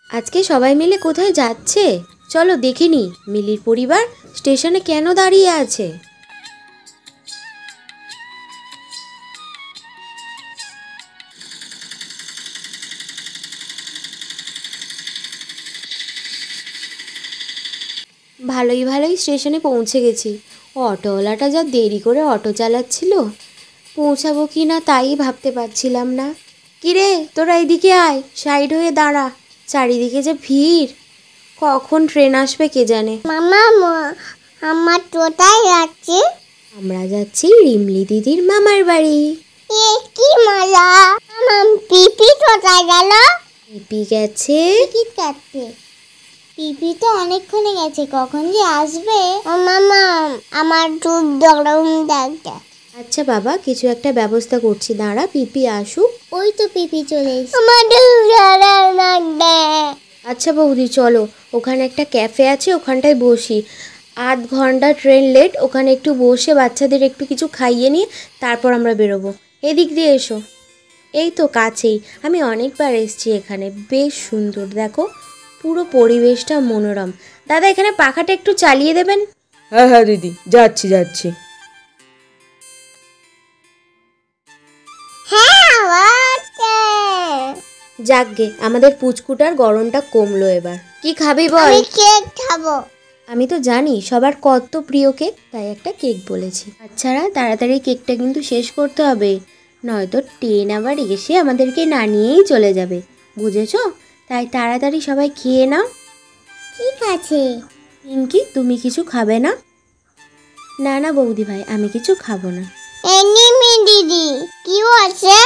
আজকে সবাই মিলে কোথায় যাচ্ছে? চলো দেখে নি মিলির পরিবার স্টেশনে কেন দাঁড়িয়ে আছে। ভালোই ভালোই স্টেশনে পৌঁছে গেছি। অটোওয়ালাটা যা দেরি করে অটো চালাচ্ছিল, পৌঁছাবো কি না তাই ভাবতে পারছিলাম না। কিরে তোরা এদিকে আয়, সাইড হয়ে দাঁড়া, চারিদিকে যে ভিড়, কখন ট্রেন আসবে কে জানে। মামা আমার কোথায় যাচ্ছে? আমরা যাচ্ছি রিমলি দিদির মামার বাড়ি। এ কি মজা! মাম পিপি কোথায় গেল? পিপি গেছে টিকিট কাটতে। পিপি তো অনেকক্ষণে গেছে, কখন যে আসবে। ও মামা আমার দুধ গরম ডাকছে। আচ্ছা বাবা, কিছু একটা ব্যবস্থা করছি, দাঁড়া পিপি আসুক। ওই তো পিপি চলে এসেছে। আমার দুধ গরম ডাকছে। আচ্ছা বৌদি চলো, ওখানে একটা ক্যাফে আছে, ওখানটায় বসি। আধ ঘন্টা ট্রেন লেট, ওখানে একটু বসে বাচ্চাদের একটু কিছু খাইয়ে নিয়ে তারপর আমরা বেরোবো। এদিক দিয়ে এসো, এই তো কাছেই। আমি অনেকবার এসেছি এখানে, বেশ সুন্দর, দেখো পুরো পরিবেশটা মনোরম। দাদা এখানে পাখাটা একটু চালিয়ে দেবেন? হ্যাঁ হ্যাঁ দিদি, যাচ্ছি। যাকগে, আমাদের পুচকুটার গরমটা কমলো এবার। কি খাবি বল? আমি কেক খাবো। আমি তো জানি সবার কত প্রিয় কেক, তাই একটা কেক বলেছি। বাচ্চারা তাড়াতাড়ি কেকটা কিন্তু শেষ করতে হবে, নয়তো ট্রেন আবার এসে আমাদেরকে না নিয়েই চলে যাবে, বুঝেছো? তাই তাড়াতাড়ি সবাই খেয়ে নাও। ঠিক আছে। পিঙ্কি তুমি কিছু খাবে না? না না বৌদি ভাই, আমি কিছু খাবো না। এনিমি দিদি কি আছে?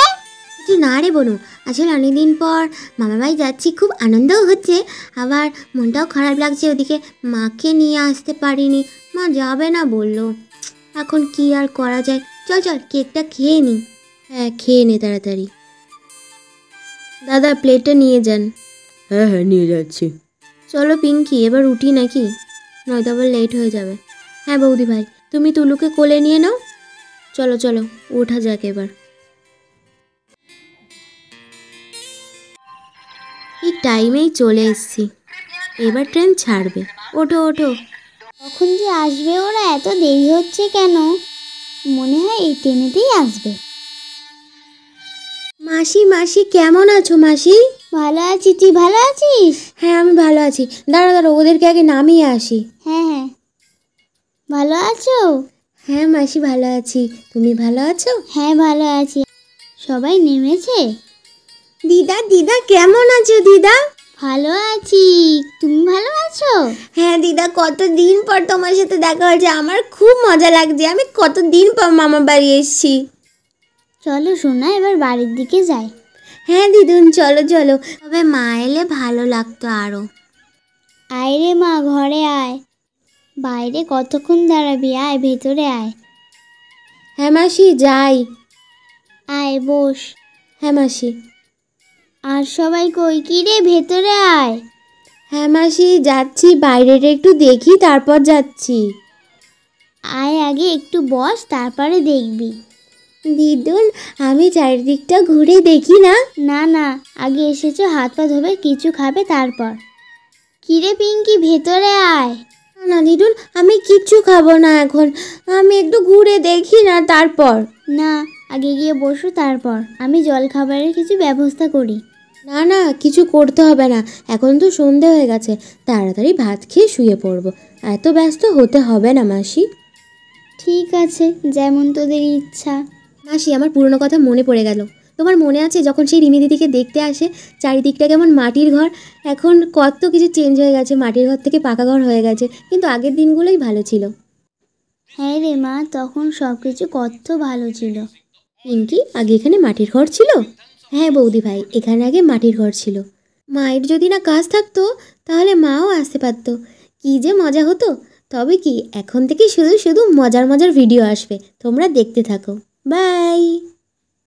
কিছু না রে বনু, আসলে অনেকদিন পর মামা বাড়ি যাচ্ছি, খুব আনন্দও হচ্ছে, আবার মনটাও খারাপ লাগছে। ওদিকে মাকে নিয়ে আসতে পারিনি, মা যাবে না বললো। এখন কি আর করা যায়, চল চল কেকটা খেয়ে নি। হ্যাঁ খেয়ে নে তাড়াতাড়ি। দাদা প্লেটটা নিয়ে যান। হ্যাঁ নিয়ে যাচ্ছি। চলো পিঙ্কি এবার উঠি নাকি, নয়তো আবার লেট হয়ে যাবে। হ্যাঁ বৌদি ভাই, তুমি তুলুকে কোলে নিয়ে নাও। চলো চলো ওঠা যাক এবার। এই টাইমেই চলে এসেছি, এবার ট্রেন ছাড়বে। ওঠো ওঠো। কখন যে আসবে ওরা, এত দেরি হচ্ছে কেন? মনে হয় এই ট্রেনেতেই আসবে। মাসি মাসি কেমন আছো মাসি? ভালো আছি, তুই ভালো আছিস? হ্যাঁ আমি ভালো আছি। দাঁড়া দাঁড়া, ওদেরকে আগে নামিয়ে আসি। হ্যাঁ ভালো আছো? হ্যাঁ মাসি ভালো আছি, তুমি ভালো আছো? হ্যাঁ ভালো আছি। সবাই নেমেছে? দিদা দিদা কেমন আছো দিদা? ভালো আছি, তুমি ভালো আছো? হ্যাঁ দিদা, কতদিন পর তোমার সাথে দেখা হয়েছে, আমার খুব মজা লাগছে। আমি কতদিন পর মামা বাড়ি এসেছি। চলো সোনা এবার বাড়ির দিকে যাই। হ্যাঁ দিদুন চলো চলো, তবে মা এলে ভালো লাগতো আরো। আয় রে মা, ঘরে আয়। বাইরে কতক্ষণ দাঁড়াবি, আয় ভেতরে আয়। হ্যাঁ মাসি যাই। আয় বস। হ্যাঁ মাসি। আর সবাই কই? কি রে, ভেতরে আয়। হ্যাঁ মাসি যাচ্ছি, বাইরেটা একটু দেখি তারপর যাচ্ছি। আয় আগে একটু বস, তারপরে দেখবি। দিদুন আমি চারিদিকটা ঘুরে দেখি না? না না, আগে এসেছো, হাত পা ধোবে, কিছু খাবে তারপর। কি রে পিঙ্কি, ভেতরে আয়। না দিদুন, আমি কিচ্ছু খাবো না এখন, আমি একটু ঘুরে দেখি না তারপর। না, আগে গিয়ে বসো, তারপর আমি জল খাবারের কিছু ব্যবস্থা করি। না না, কিছু করতে হবে না, এখন তো সন্ধে হয়ে গেছে, তাড়াতাড়ি ভাত খেয়ে শুয়ে পড়বো। এত ব্যস্ত হতে হবে না মাসি। ঠিক আছে, যেমন তোদের ইচ্ছা। মাসি আমার পুরনো কথা মনে পড়ে গেল। তোমার মনে আছে যখন সেই রিমি দিদিকে দেখতে আসে, চারিদিকটা কেমন মাটির ঘর, এখন কত কিছু চেঞ্জ হয়ে গেছে, মাটির ঘর থেকে পাকা ঘর হয়ে গেছে, কিন্তু আগের দিনগুলোই ভালো ছিল। হ্যাঁ রে মা, তখন সব কিছু কত ভালো ছিল। পিঙ্কি আগে এখানে মাটির ঘর ছিল? হ্যাঁ বৌদি ভাই, এখানে আগে মাটির ঘর ছিল। মায়ের যদি না কাজ থাকতো তাহলে মাও আসতে পারতো, কি যে মজা হতো। তবে কি এখন থেকে শুধু শুধু মজার মজার ভিডিও আসবে, তোমরা দেখতে থাকো। বাই।